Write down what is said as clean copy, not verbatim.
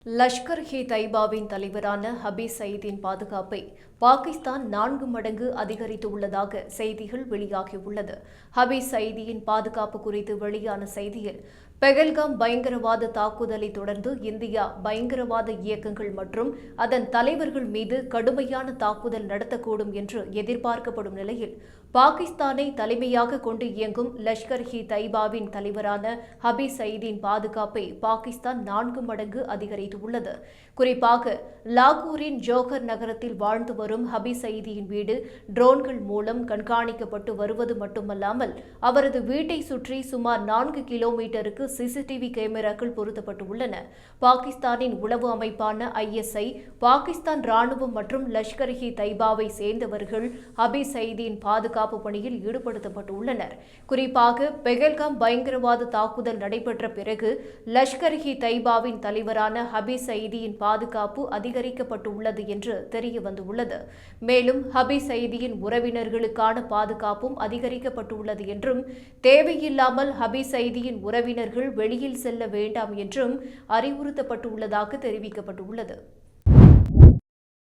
லஷ்கர்-இ-தொய்பாவின் தலைவரான ஹபீஸ் சயீதின் பாதுகாப்பை பாகிஸ்தான் 4 மடங்கு அதிகரித்துள்ளதாக செய்திகள் வெளியாகியுள்ளது. ஹபீஸ் சயீதியின் பாதுகாப்பு குறித்து வெளியான செய்தியில், பெஹல்காம் பயங்கரவாத தாக்குதலை தொடர்ந்து இந்தியா பயங்கரவாத இயக்கங்கள் மற்றும் அதன் தலைவர்கள் மீது கடுமையான தாக்குதல் நடத்தக்கூடும் என்று எதிர்பார்க்கப்படும் நிலையில், பாகிஸ்தானை தலைமையாக கொண்டு இயங்கும் லஷ்கர்-இ-தொய்பாவின் தலைவரான ஹபீஸ் சயீதின் பாதுகாப்பை பாகிஸ்தான் 4 மடங்கு அதிகரித்துள்ளது. குறிப்பாக லாகூரின் ஜோஹர் நகரத்தில் வாழ்ந்து வரும் ஹபீஸ் சயீதியின் வீடு ட்ரோன்கள் மூலம் கண்காணிக்கப்பட்டு வருவது மட்டுமல்லாமல், அவரது வீட்டை சுற்றி சுமார் 4 கிலோமீட்டருக்கு சிசிடிவி கேமராக்கள் பொருத்தப்பட்டுள்ளன. பாகிஸ்தானின் உளவு அமைப்பான ISI, பாகிஸ்தான் ராணுவம் மற்றும் லஷ்கர்-இ-தொய்பாவை சேர்ந்தவர்கள் ஹபீஸ் சயீதின் பாதுகாப்பு பணியில் ஈடுபடுத்தப்பட்டுள்ளனர். குறிப்பாக பெஹல்காம் பயங்கரவாத தாக்குதல் நடைபெற்ற பிறகு லஷ்கர்-இ-தொய்பாவின் தலைவரான ஹபீஸ் சயீதியின் பாதுகாப்பு அதிகரிக்கப்பட்டுள்ளது என்று தெரியவந்துள்ளது. மேலும் ஹபீஸ் சயீதியின் உறவினர்களுக்கான பாதுகாப்பும் அதிகரிக்கப்பட்டுள்ளது என்றும், தேவையில்லாமல் ஹபீஸ் சயீதியின் உறவினர்கள் வெளியில் செல்ல வேண்டாம் என்றும் அறிவுறுத்தப்பட்டுள்ளதாக தெரிவிக்கப்பட்டுள்ளது.